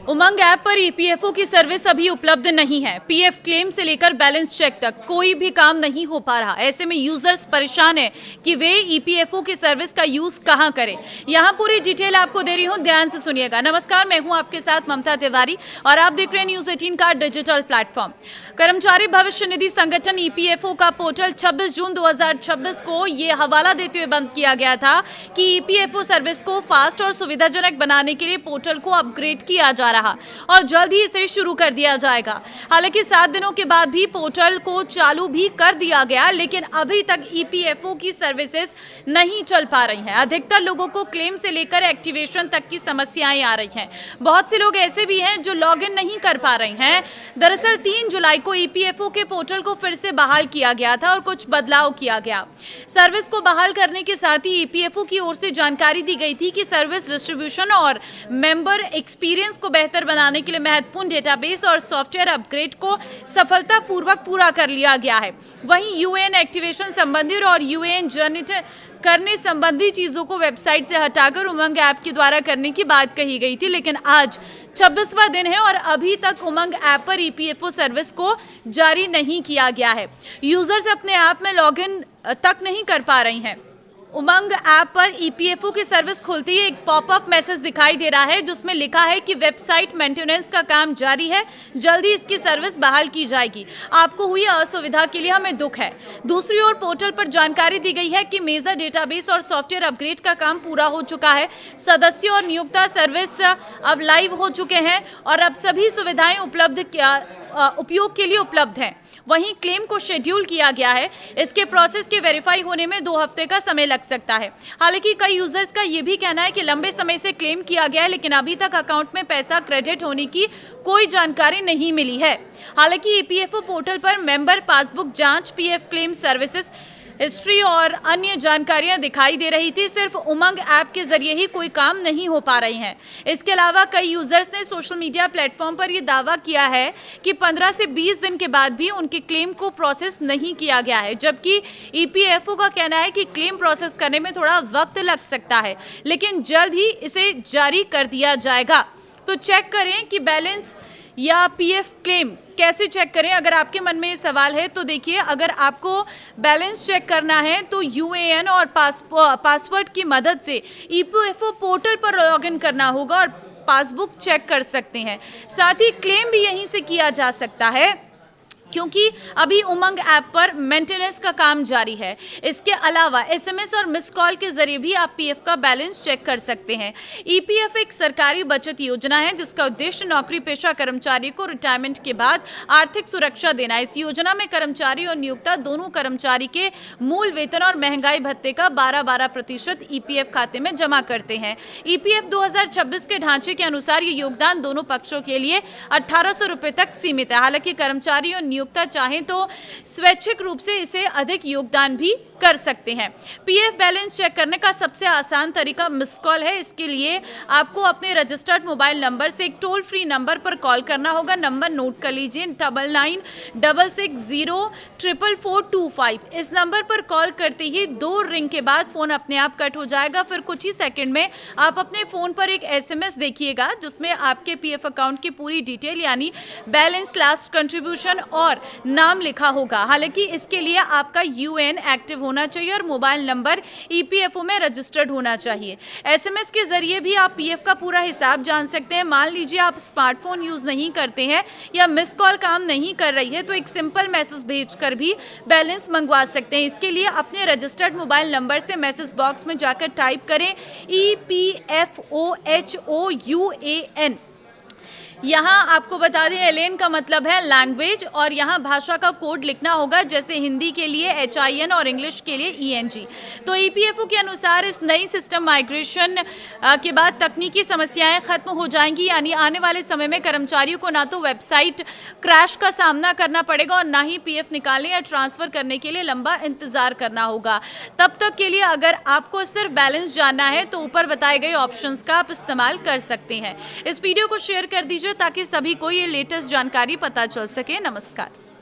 उमंग app पर EPFO की service अभी उपलब्ध नहीं है। पीएफ क्लेम से लेकर बैलेंस चेक तक कोई भी काम नहीं हो पा रहा। ऐसे में यूजर्स परेशान है कि वे ईपीएफओ की सर्विस का यूज कहां करें। यहां पूरी डिटेल आपको दे रही हूं, ध्यान से सुनिएगा। नमस्कार, मैं हूं आपके साथ ममता तिवारी और आप देख रहे हैं न्यूज 18 का डिजिटल प्लेटफॉर्म। कर्मचारी भविष्य निधि संगठन ईपीएफओ का पोर्टल 26 जून 2026 को ये हवाला देते हुए बंद किया गया था कि ईपीएफओ सर्विस को फास्ट और सुविधाजनक बनाने के लिए पोर्टल को अपग्रेड किया जा रहा और जल्द ही इसे शुरू कर दिया जाएगा। हालांकि 7 दिनों के बाद भी पोर्टल को चालू भी कर दिया गया, लेकिन अभी तक ईपीएफओ की सर्विसेज नहीं चल पा रही हैं। अधिकतर लोगों को क्लेम से लेकर एक्टिवेशन तक की समस्याएं आ रही हैं। बहुत से लोग ऐसे भी हैं जो लॉगिन नहीं कर पा रहे हैं। दरअसल 3 जुलाई को ईपीएफओ के पोर्टल को फिर से बहाल किया गया था और कुछ बदलाव किया गया। सर्विस को बहाल करने के साथ ही ईपीएफओ की ओर से जानकारी दी गई थी कि सर्विस डिस्ट्रीब्यूशन और मेंबर एक्सपीरियंस को बेहतर बनाने के लिए महत्वपूर्ण डेटाबेस और सॉफ्टवेयर अपग्रेड को सफलतापूर्वक पूरा कर लिया गया है। वहीं यूएएन एक्टिवेशन संबंधी और यूएएन जनरेट करने संबंधी चीजों को वेबसाइट से हटाकर उमंग ऐप के द्वारा करने की बात कही गई थी, लेकिन आज 26वां दिन है और अभी तक उमंग ऐप पर ईपीएफओ सर्विस को जारी नहीं किया गया है। यूजर्स अपने ऐप में लॉगिन तक नहीं कर पा रही हैं। उमंग ऐप पर ईपीएफओ की सर्विस खुलते ही एक पॉपअप मैसेज दिखाई दे रहा है जिसमें लिखा है कि वेबसाइट मेंटेनेंस का काम जारी है, जल्दी इसकी सर्विस बहाल की जाएगी। आपको हुई असुविधा के लिए हमें दुख है। दूसरी ओर पोर्टल पर जानकारी दी गई है कि मेजर डेटाबेस और सॉफ्टवेयर अपग्रेड का काम पूरा हो चुका है। सदस्यों और नियोक्ता सर्विस अब लाइव हो चुके हैं और अब सभी सुविधाएं उपयोग के लिए उपलब्ध हैं। वहीं क्लेम को शेड्यूल किया गया है। इसके प्रोसेस के वेरीफाई होने में 2 हफ्ते का समय लग सकता है। हालांकि कई यूजर्स का यह भी कहना है कि लंबे समय से क्लेम किया गया है, लेकिन अभी तक अकाउंट में पैसा क्रेडिट होने की कोई जानकारी नहीं मिली है। हालांकि ईपीएफओ पोर्टल पर मेंबर पासबुक जांच, पीएफ क्लेम सर्विसेज हिस्ट्री और अन्य जानकारियां दिखाई दे रही थी। सिर्फ उमंग ऐप के जरिए ही कोई काम नहीं हो पा रही हैं। इसके अलावा कई यूजर्स ने सोशल मीडिया प्लेटफॉर्म पर यह दावा किया है कि 15 से 20 दिन के बाद भी उनके क्लेम को प्रोसेस नहीं किया गया है, जबकि ईपीएफओ का कहना है कि क्लेम प्रोसेस करने में थोड़ा वक्त लग सकता है, लेकिन जल्द ही इसे जारी कर दिया जाएगा। तो चेक करें कि बैलेंस या पीएफ क्लेम कैसे चेक करें। अगर आपके मन में ये सवाल है तो देखिए, अगर आपको बैलेंस चेक करना है तो यूएएन और पासवर्ड की मदद से ईपीएफओ पोर्टल पर लॉगिन करना होगा और पासबुक चेक कर सकते हैं। साथ ही क्लेम भी यहीं से किया जा सकता है, क्योंकि अभी उमंग ऐप पर मेंटेनेंस का काम जारी है। इसके अलावा एसएमएस और मिस कॉल के जरिए भी आप पीएफ का बैलेंस चेक कर सकते हैं। ईपीएफ एक सरकारी बचत योजना है जिसका उद्देश्य नौकरी पेशा कर्मचारी को रिटायरमेंट के बाद आर्थिक सुरक्षा देना है। इस योजना में कर्मचारी और नियोक्ता दोनों कर्मचारी के मूल वेतन और महंगाई भत्ते का 12% ईपीएफ खाते में जमा करते हैं। ईपीएफ 2026 के ढांचे के अनुसार ये योगदान दोनों पक्षों के लिए 1800 रुपये तक सीमित है। हालांकि कर्मचारी और नियोक्ता चाहें तो स्वैच्छिक रूप से इसे अधिक योगदान भी कर सकते हैं। पीएफ बैलेंस चेक करने का सबसे आसान तरीका मिस कॉल है। इसके लिए आपको अपने रजिस्टर्ड मोबाइल नंबर से एक टोल फ्री नंबर पर कॉल करना होगा। नंबर नोट कर लीजिए, 9966044425। इस नंबर पर कॉल करते ही 2 रिंग के बाद फोन अपने आप कट हो जाएगा। फिर कुछ ही सेकंड में आप अपने फोन पर एक एसएमएस देखिएगा जिसमें आपके पीएफ अकाउंट की पूरी डिटेल यानी बैलेंस, लास्ट कंट्रीब्यूशन और नाम लिखा होगा। हालांकि इसके लिए आपका यूएएन एक्टिव होना चाहिए और मोबाइल नंबर ईपीएफओ में रजिस्टर्ड होना चाहिए। एसएमएस के जरिए भी आप पीएफ का पूरा हिसाब जान सकते हैं। मान लीजिए आप स्मार्टफोन यूज नहीं करते हैं या मिस कॉल काम नहीं कर रही है तो एक सिंपल मैसेज भेजकर भी बैलेंस मंगवा सकते हैं। इसके लिए अपने रजिस्टर्ड मोबाइल नंबर से मैसेज बॉक्स में जाकर टाइप करें EPFOHOUAN। यहाँ आपको बता दें एलेन का मतलब है लैंग्वेज और यहाँ भाषा का कोड लिखना होगा, जैसे हिंदी के लिए HIN और इंग्लिश के लिए ENG। तो ईपीएफओ के अनुसार इस नई सिस्टम माइग्रेशन के बाद तकनीकी समस्याएं खत्म हो जाएंगी, यानी आने वाले समय में कर्मचारियों को ना तो वेबसाइट क्रैश का सामना करना पड़ेगा और ना ही पीएफ निकालने या ट्रांसफर करने के लिए लंबा इंतजार करना होगा। तब तक के लिए अगर आपको सिर्फ बैलेंस जानना है तो ऊपर बताए गए ऑप्शंस का आप इस्तेमाल कर सकते हैं। इस वीडियो को शेयर कर दीजिए ताकि सभी को ये लेटेस्ट जानकारी पता चल सके। नमस्कार।